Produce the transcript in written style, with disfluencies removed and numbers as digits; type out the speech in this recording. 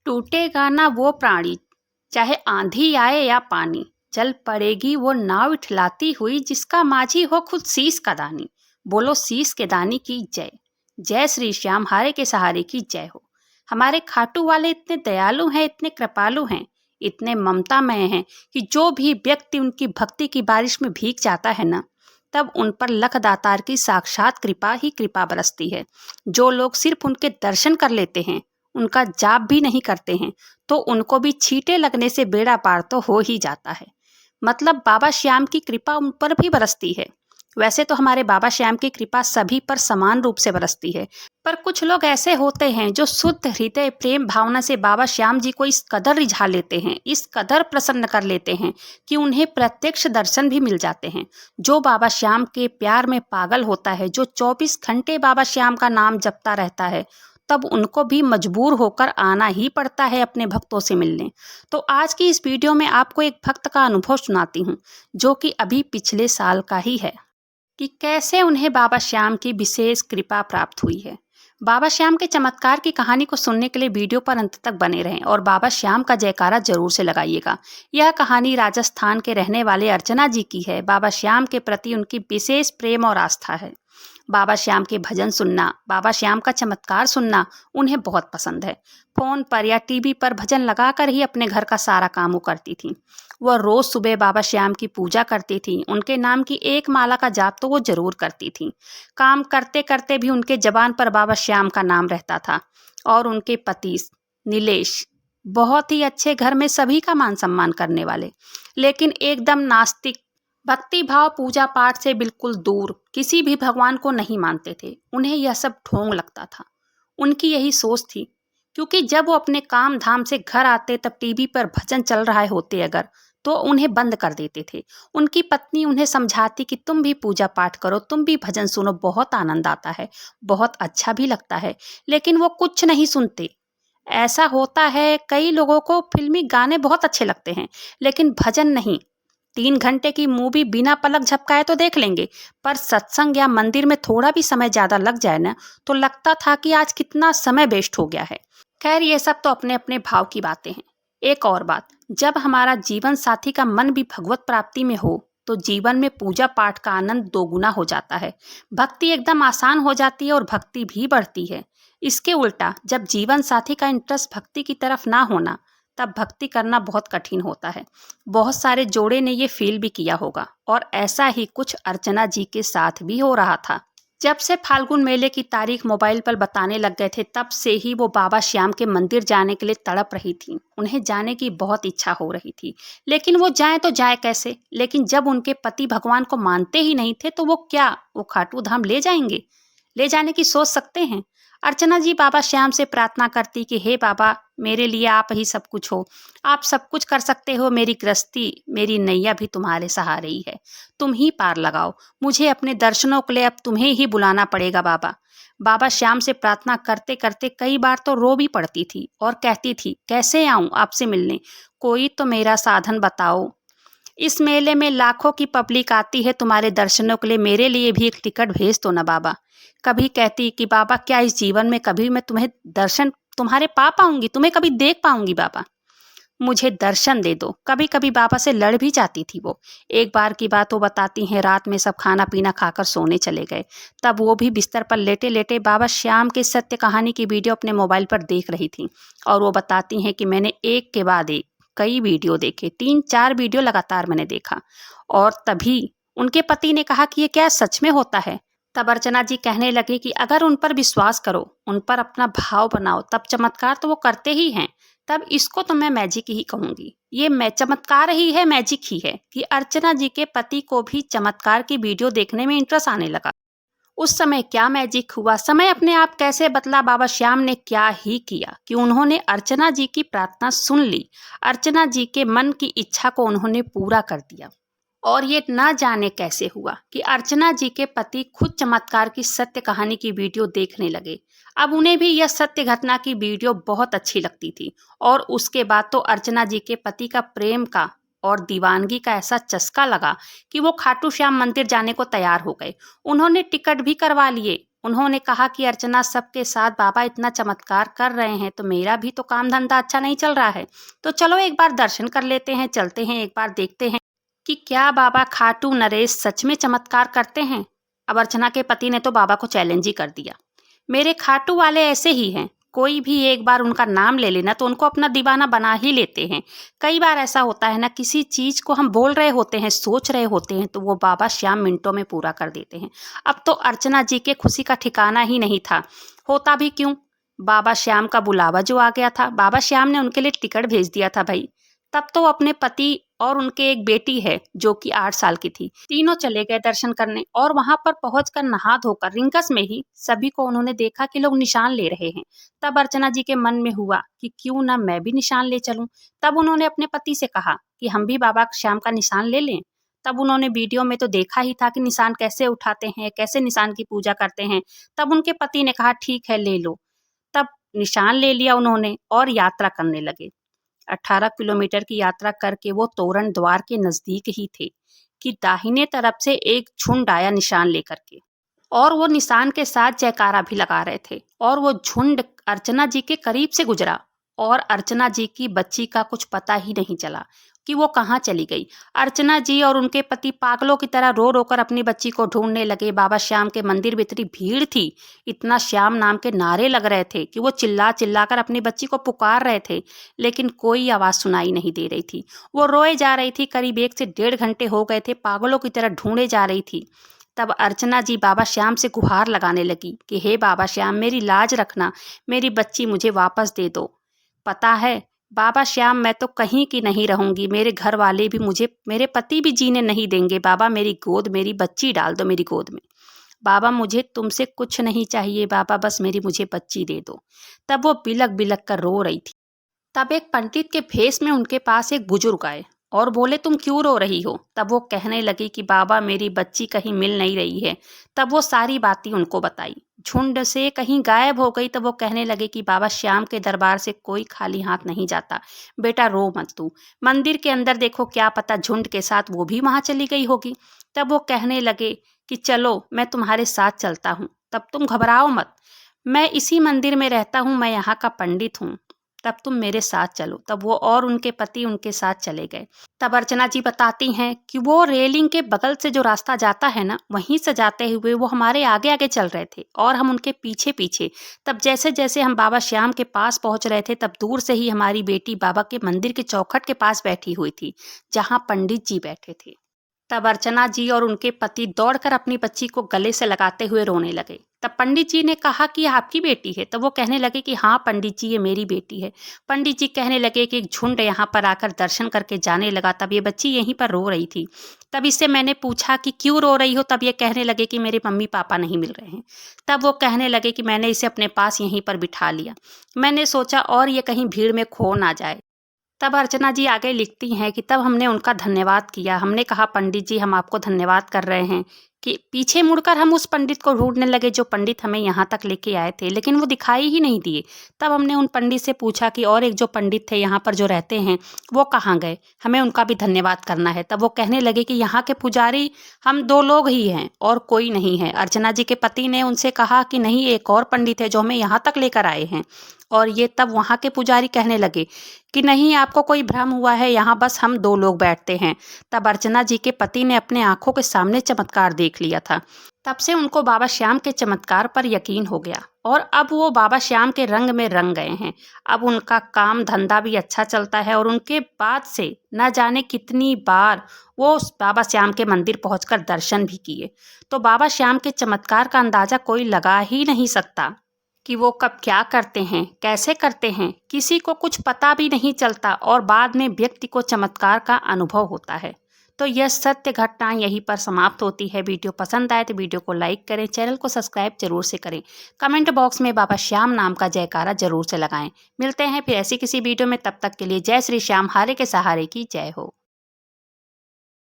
टूटेगा ना वो प्राणी, चाहे आंधी आए या पानी, चल पड़ेगी वो नाव इठलाती हुई, जिसका माझी हो खुद शीश का दानी। बोलो शीश के दानी की जय। जय श्री श्याम हारे के सहारे की जय हो। हमारे खाटू वाले इतने दयालु हैं, इतने कृपालु हैं, इतने ममतामय हैं कि जो भी व्यक्ति उनकी भक्ति की बारिश में भीग जाता है ना, तब उन पर लख दातार की साक्षात कृपा ही कृपा बरसती है। जो लोग सिर्फ उनके दर्शन कर लेते हैं, उनका जाप भी नहीं करते हैं, तो उनको भी छींटे लगने से बेड़ा पार तो हो ही जाता है। मतलब बाबा श्याम की कृपा उन पर भी बरसती है। वैसे तो हमारे बाबा श्याम की कृपा सभी पर समान रूप से बरसती है, पर कुछ लोग ऐसे होते हैं जो शुद्ध हृदय प्रेम भावना से बाबा श्याम जी को इस कदर रिझा लेते हैं, इस कदर प्रसन्न कर लेते हैं कि उन्हें प्रत्यक्ष दर्शन भी मिल जाते हैं। जो बाबा श्याम के प्यार में पागल होता है, जो 24 घंटे बाबा श्याम का नाम जपता रहता है, तब उनको भी मजबूर होकर आना ही पड़ता है अपने भक्तों से मिलने। तो आज की इस वीडियो में आपको एक भक्त का अनुभव सुनाती हूँ, जो कि अभी पिछले साल का ही है, कि कैसे उन्हें बाबा श्याम की विशेष कृपा प्राप्त हुई है। बाबा श्याम के चमत्कार की कहानी को सुनने के लिए वीडियो पर अंत तक बने रहें और बाबा श्याम का जयकारा जरूर से लगाइएगा। यह कहानी राजस्थान के रहने वाले अर्चना जी की है। बाबा श्याम के प्रति उनकी विशेष प्रेम और आस्था है। बाबा श्याम के भजन सुनना, बाबा श्याम का चमत्कार सुनना उन्हें बहुत पसंद है। फोन पर या टीवी पर भजन लगाकर ही अपने घर का सारा काम वो करती थी। वह रोज सुबह बाबा श्याम की पूजा करती थी। उनके नाम की एक माला का जाप तो वो जरूर करती थी। काम करते करते भी उनके जबान पर बाबा श्याम का नाम रहता था। और उनके पति नीलेश बहुत ही अच्छे, घर में सभी का मान सम्मान करने वाले, लेकिन एकदम नास्तिक, भक्ति भाव पूजा पाठ से बिल्कुल दूर, किसी भी भगवान को नहीं मानते थे। उन्हें यह सब ढोंग लगता था। उनकी यही सोच थी, क्योंकि जब वो अपने काम धाम से घर आते तब टीवी पर भजन चल रहा होते अगर, तो उन्हें बंद कर देते थे। उनकी पत्नी उन्हें समझाती कि तुम भी पूजा पाठ करो, तुम भी भजन सुनो, बहुत आनंद आता है, बहुत अच्छा भी लगता है, लेकिन वो कुछ नहीं सुनते। ऐसा होता है, कई लोगों को फिल्मी गाने बहुत अच्छे लगते हैं, लेकिन भजन नहीं। 3 घंटे की मूवी बिना पलक झपकाए तो देख लेंगे, पर सत्संग या मंदिर में थोड़ा भी समय ज़्यादा लग जाए ना, तो लगता था कि आज कितना समय वेस्ट हो गया है। खैर, ये सब तो अपने अपने भाव की बातें हैं। एक और बात, जब हमारा जीवन साथी का मन भी भगवत प्राप्ति में हो, तो जीवन में पूजा पाठ का आनंद दोगुना हो जाता है। भक्ति एकदम आसान हो जाती है और भक्ति भी बढ़ती है। इसके उल्टा, जब जीवन साथी का इंटरेस्ट भक्ति की तरफ ना होना, तब भक्ति करना बहुत कठिन होता है। बहुत सारे जोड़े ने ये फील भी किया होगा, और ऐसा ही कुछ अर्चना जी के साथ भी हो रहा था। जब से फाल्गुन मेले की तारीख मोबाइल पर बताने लग गए थे, तब से ही वो बाबा श्याम के मंदिर जाने के लिए तड़प रही थी। उन्हें जाने की बहुत इच्छा हो रही थी, लेकिन वो जाए तो जाए कैसे। लेकिन जब उनके पति भगवान को मानते ही नहीं थे, तो वो खाटू धाम ले जाएंगे? ले जाने की सोच सकते हैं। अर्चना जी बाबा श्याम से प्रार्थना करती कि हे बाबा, मेरे लिए आप ही सब कुछ हो, आप सब कुछ कर सकते हो, मेरी गृहस्थी, मेरी नैया भी तुम्हारे सहारे ही है, तुम ही पार लगाओ, मुझे अपने दर्शनों के लिए अब तुम्हें ही बुलाना पड़ेगा बाबा। बाबा श्याम से प्रार्थना करते करते कई बार तो रो भी पड़ती थी और कहती थी, कैसे आऊं आपसे मिलने, कोई तो मेरा साधन बताओ। इस मेले में लाखों की पब्लिक आती है तुम्हारे दर्शनों के लिए, मेरे लिए भी एक टिकट भेज दो ना बाबा। कभी कहती कि बाबा, क्या इस जीवन में कभी मैं तुम्हें दर्शन तुम्हारे पा पाऊंगी, तुम्हें कभी देख पाऊंगी बाबा, मुझे दर्शन दे दो। कभी कभी बाबा से लड़ भी जाती थी वो। एक बार की बात वो बताती हैं, रात में सब खाना पीना खाकर सोने चले गए, तब वो भी बिस्तर पर लेटे लेटे बाबा श्याम की सत्य कहानी की वीडियो अपने मोबाइल पर देख रही थी। और वो बताती हैं कि मैंने एक के बाद एक कई वीडियो देखे, 3-4 वीडियो लगातार मैंने देखा। और तभी उनके पति ने कहा कि ये क्या सच में होता है? तब अर्चना जी कहने लगी कि अगर उन पर विश्वास करो, उन पर अपना भाव बनाओ, तब चमत्कार तो वो करते ही हैं। तब इसको तो मैं मैजिक ही कहूंगी। ये मैं चमत्कार ही है, मैजिक ही है कि अर्चना जी के पति को भी चमत्कार की वीडियो देखने में इंटरेस्ट आने लगा। उस समय क्या मैजिक हुआ, समय अपने आप कैसे बदला, बाबा श्याम ने क्या ही किया कि उन्होंने अर्चना जी की प्रार्थना सुन ली। अर्चना जी के मन की इच्छा को उन्होंने पूरा कर दिया। और ये ना जाने कैसे हुआ कि अर्चना जी के पति खुद चमत्कार की सत्य कहानी की वीडियो देखने लगे। अब उन्हें भी यह सत्य घटना की वीडियो बहुत अच्छी लगती थी। और उसके बाद तो अर्चना जी के पति का प्रेम का और दीवानगी का ऐसा चस्का लगा कि वो खाटू श्याम मंदिर जाने को तैयार हो गए। उन्होंने टिकट भी करवा लिए, उन्होंने कहा कि अर्चना, सबके साथ बाबा इतना चमत्कार कर रहे हैं तो मेरा भी तो काम धंधा अच्छा नहीं चल रहा है, तो चलो एक बार दर्शन कर लेते हैं, चलते हैं एक बार देखते हैं कि क्या बाबा खाटू नरेश सच में चमत्कार करते हैं। अब अर्चना के पति ने तो बाबा को चैलेंज ही कर दिया, मेरे खाटू वाले ऐसे ही हैं, कोई भी एक बार उनका नाम ले लेना तो उनको अपना दीवाना बना ही लेते हैं। कई बार ऐसा होता है ना, किसी चीज को हम बोल रहे होते हैं, सोच रहे होते हैं, तो वो बाबा श्याम मिनटों में पूरा कर देते हैं। अब तो अर्चना जी के खुशी का ठिकाना ही नहीं था। होता भी क्यों, बाबा श्याम का बुलावा जो आ गया था, बाबा श्याम ने उनके लिए टिकट भेज दिया था भाई। तब तो अपने पति और उनके एक बेटी है जो कि 8 साल की थी, तीनों चले गए दर्शन करने। और वहां पर पहुंचकर नहा धोकर रिंकस में ही सभी को उन्होंने देखा कि लोग निशान ले रहे हैं। तब अर्चना जी के मन में हुआ कि क्यों ना मैं भी निशान ले चलूं। तब उन्होंने अपने पति से कहा कि हम भी बाबा श्याम का निशान ले लें। तब उन्होंने वीडियो में तो देखा ही था कि निशान कैसे उठाते हैं, कैसे निशान की पूजा करते हैं। तब उनके पति ने कहा ठीक है ले लो। तब निशान ले लिया उन्होंने और यात्रा करने लगे। 18 किलोमीटर की यात्रा करके वो तोरण द्वार के नजदीक ही थे कि दाहिने तरफ से एक झुंड आया निशान लेकर के, और वो निशान के साथ जयकारा भी लगा रहे थे। और वो झुंड अर्चना जी के करीब से गुजरा और अर्चना जी की बच्ची का कुछ पता ही नहीं चला कि वो कहाँ चली गई। अर्चना जी और उनके पति पागलों की तरह रो रो कर अपनी बच्ची को ढूंढने लगे। बाबा श्याम के मंदिर में इतनी भीड़ थी, इतना श्याम नाम के नारे लग रहे थे कि वो चिल्ला चिल्ला कर अपनी बच्ची को पुकार रहे थे, लेकिन कोई आवाज़ सुनाई नहीं दे रही थी। वो रोए जा रही थी, करीब 1 से 1.5 घंटे हो गए थे, पागलों की तरह ढूंढे जा रही थी। तब अर्चना जी बाबा श्याम से गुहार लगाने लगी कि हे बाबा श्याम, मेरी लाज रखना, मेरी बच्ची मुझे वापस दे दो। पता है बाबा श्याम, मैं तो कहीं की नहीं रहूंगी, मेरे घर वाले भी मुझे, मेरे पति भी जीने नहीं देंगे। बाबा मेरी गोद, मेरी बच्ची डाल दो मेरी गोद में। बाबा मुझे तुमसे कुछ नहीं चाहिए बाबा, बस मेरी मुझे बच्ची दे दो। तब वो बिलक बिलक कर रो रही थी। तब एक पंडित के भेष में उनके पास एक बुजुर्ग आए और बोले तुम क्यों रो रही हो। तब वो कहने लगी कि बाबा मेरी बच्ची कहीं मिल नहीं रही है। तब वो सारी बातें उनको बताई, झुंड से कहीं गायब हो गई। तब वो कहने लगे कि बाबा श्याम के दरबार से कोई खाली हाथ नहीं जाता, बेटा रो मत तू, मंदिर के अंदर देखो, क्या पता झुंड के साथ वो भी वहां चली गई होगी। तब वो कहने लगे कि चलो मैं तुम्हारे साथ चलता हूँ, तब तुम घबराओ मत, मैं इसी मंदिर में रहता हूँ, मैं यहाँ का पंडित हूँ, तब तुम मेरे साथ चलो। तब वो और उनके पति उनके साथ चले गए। तब अर्चना जी बताती हैं कि वो रेलिंग के बगल से जो रास्ता जाता है ना, वहीं से जाते हुए वो हमारे आगे आगे चल रहे थे और हम उनके पीछे पीछे। तब जैसे जैसे हम बाबा श्याम के पास पहुंच रहे थे, तब दूर से ही हमारी बेटी बाबा के मंदिर के चौखट के पास बैठी हुई थी जहाँ पंडित जी बैठे थे। तब अर्चना जी और उनके पति दौड़कर अपनी बच्ची को गले से लगाते हुए रोने लगे। तब पंडित जी ने कहा कि आपकी बेटी है। तब वो कहने लगे कि हाँ पंडित जी, ये मेरी बेटी है। पंडित जी कहने लगे कि एक झुंड यहाँ पर आकर दर्शन करके जाने लगा, तब ये बच्ची यहीं पर रो रही थी। तब इससे मैंने पूछा कि क्यों रो रही हो। तब ये कहने लगे कि मेरे मम्मी पापा नहीं मिल रहे हैं। तब वो कहने लगे कि मैंने इसे अपने पास यहीं पर बिठा लिया, मैंने सोचा और ये कहीं भीड़ में खो ना जाए। तब अर्चना जी आगे लिखती हैं कि तब हमने उनका धन्यवाद किया, हमने कहा पंडित जी हम आपको धन्यवाद कर रहे हैं, कि पीछे मुड़कर हम उस पंडित को ढूंढने लगे जो पंडित हमें यहाँ तक लेके आए थे, लेकिन वो दिखाई ही नहीं दिए। तब हमने उन पंडित से पूछा कि और एक जो पंडित थे यहाँ पर जो रहते हैं वो कहाँ गए, हमें उनका भी धन्यवाद करना है। तब वो कहने लगे कि यहाँ के पुजारी हम 2 लोग ही हैं और कोई नहीं है। अर्चना जी के पति ने उनसे कहा कि नहीं, एक और पंडित है जो हमें यहाँ तक लेकर आए हैं। और ये तब वहाँ के पुजारी कहने लगे कि नहीं, आपको कोई भ्रम हुआ है, यहाँ बस हम 2 लोग बैठते हैं। तब अर्चना जी के पति ने अपने आंखों के सामने चमत्कार देख लिया था। तब से उनको बाबा श्याम के चमत्कार पर यकीन हो गया और अब वो बाबा श्याम के रंग में रंग गए हैं। अब उनका काम धंधा भी अच्छा चलता है और उनके बाद से न जाने कितनी बार वो बाबा श्याम के मंदिर पहुंचकर दर्शन भी किए। तो बाबा श्याम के चमत्कार का अंदाजा कोई लगा ही नहीं सकता कि वो कब क्या करते हैं, कैसे करते हैं, किसी को कुछ पता भी नहीं चलता और बाद में व्यक्ति को चमत्कार का अनुभव होता है। तो यह सत्य घटना यहीं पर समाप्त होती है। वीडियो पसंद आए तो वीडियो को लाइक करें, चैनल को सब्सक्राइब जरूर से करें, कमेंट बॉक्स में बाबा श्याम नाम का जयकारा जरूर से लगाएं। मिलते हैं फिर ऐसी किसी वीडियो में, तब तक के लिए जय श्री श्याम, हारे के सहारे की जय हो।